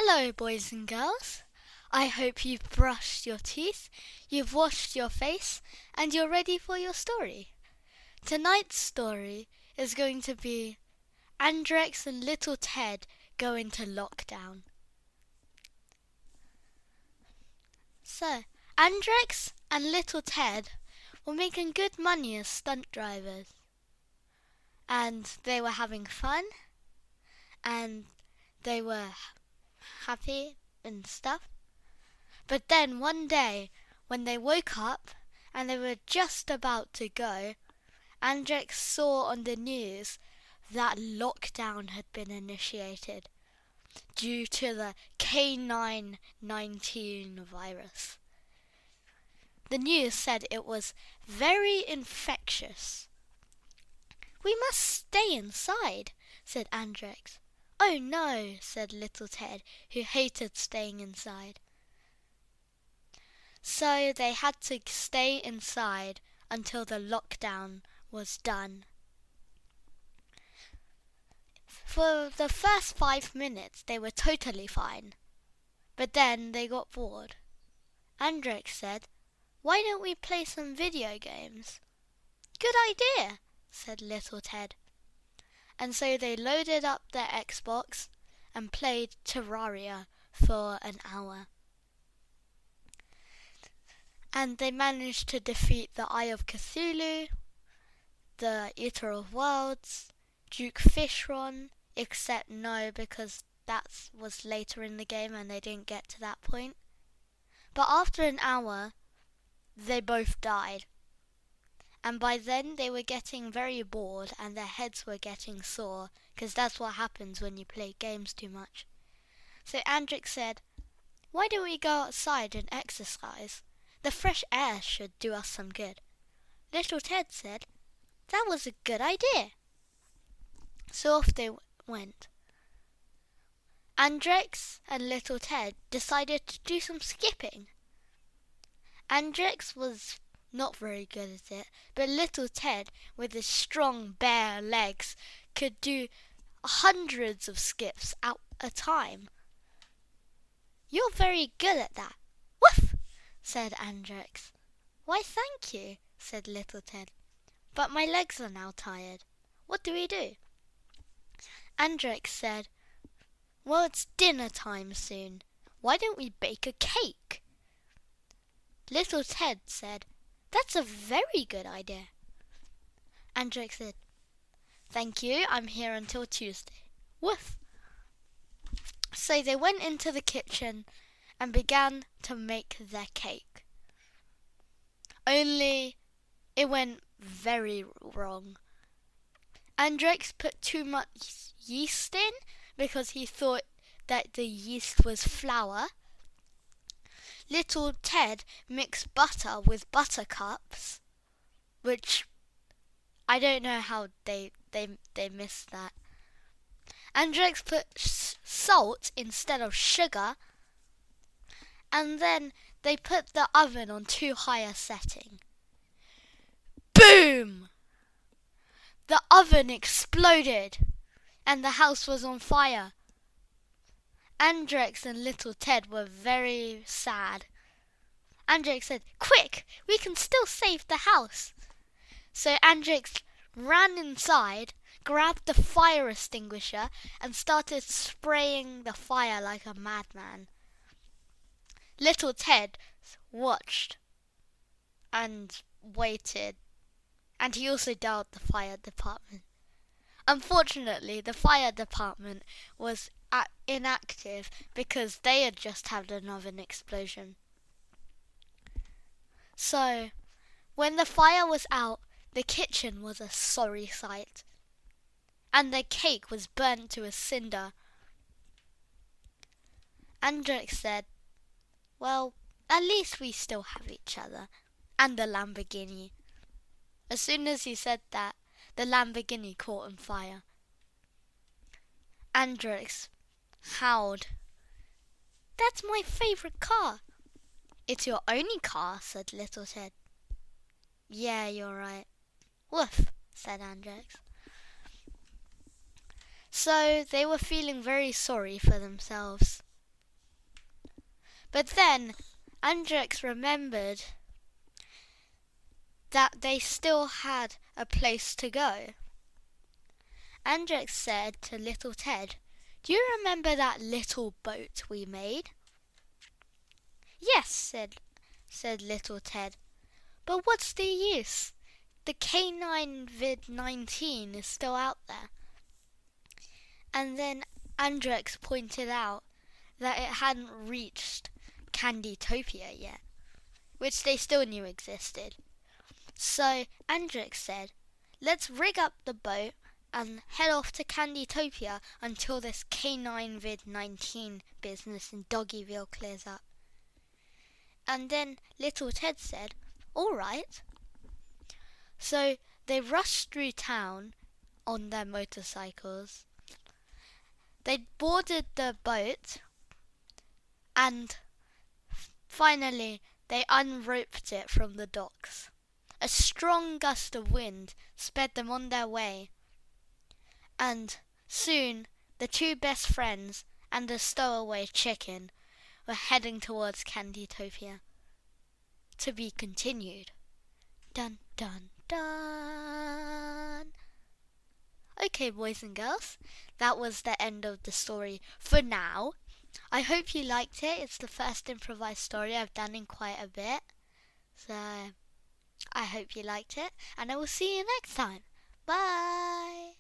Hello, boys and girls. I hope you've brushed your teeth, you've washed your face, and you're ready for your story. Tonight's story is going to be Andrex and Little Ted Go Into Lockdown. So, Andrex and Little Ted were making good money as stunt drivers. And they were having fun, and they were happy and stuff. But then one day, when they woke up and they were just about to go, Andrex saw on the news that lockdown had been initiated due to the K9-19 virus. The news said it was very infectious. "We must stay inside," said Andrex. "Oh no," said Little Ted, who hated staying inside. So they had to stay inside until the lockdown was done. For the first 5 minutes they were totally fine, but then they got bored. Andrex said, "Why don't we play some video games?" "Good idea," said Little Ted. And so they loaded up their Xbox and played Terraria for an hour. And they managed to defeat the Eye of Cthulhu, the Eater of Worlds, Duke Fishron, except no, because that was later in the game and they didn't get to that point. But after an hour, they both died. And by then they were getting very bored and their heads were getting sore, because that's what happens when you play games too much. So Andrex said, "Why don't we go outside and exercise? The fresh air should do us some good." Little Ted said, "That was a good idea." So off they went. Andrex and Little Ted decided to do some skipping. Andrex was not very good at it, but Little Ted, with his strong bare legs, could do hundreds of skips at a time. "You're very good at that." "Woof!" said Andrex. "Why, thank you," said Little Ted. "But my legs are now tired. What do we do?" Andrex said, "Well, it's dinner time soon. Why don't we bake a cake?" Little Ted said, "That's a very good idea." Andrex said, "Thank you, I'm here until Tuesday." Woof! So they went into the kitchen and began to make their cake. Only it went very wrong. Andrex put too much yeast in because he thought that the yeast was flour. Little Ted mixed butter with buttercups, which I don't know how they missed that. Andrex put salt instead of sugar, and then they put the oven on too high a setting. Boom! The oven exploded, and the house was on fire. Andrex and Little Ted were very sad. Andrex said, "Quick, we can still save the house." So Andrex ran inside, grabbed the fire extinguisher, and started spraying the fire like a madman. Little Ted watched and waited, and he also dialed the fire department. Unfortunately, the fire department was inactive because they had just had an oven explosion. So, when the fire was out, the kitchen was a sorry sight, and the cake was burnt to a cinder. Andrex said, "Well, at least we still have each other, and the Lamborghini." As soon as he said that, the Lamborghini caught on fire. Andrex howled, "That's my favourite car." "It's your only car," said Little Ted. "Yeah, you're right." "Woof," said Andrex. So they were feeling very sorry for themselves. But then Andrex remembered that they still had a place to go. Andrex said to Little Ted, "Do you remember that little boat we made?" "Yes," said Little Ted. "But what's the use? The canine vid-19 is still out there." And then Andrex pointed out that it hadn't reached Candytopia yet, which they still knew existed. So Andrex said, "Let's rig up the boat and head off to Candytopia until this canine vid-19 business in Doggyville clears up." And then Little Ted said, "All right." So they rushed through town on their motorcycles. They boarded the boat and finally they unroped it from the docks. A strong gust of wind sped them on their way, and soon the two best friends and the stowaway chicken were heading towards Candytopia. To be continued. Dun dun dun. Okay, boys and girls, that was the end of the story for now. I hope you liked it. It's the first improvised story I've done in quite a bit. So I hope you liked it, and I will see you next time. Bye!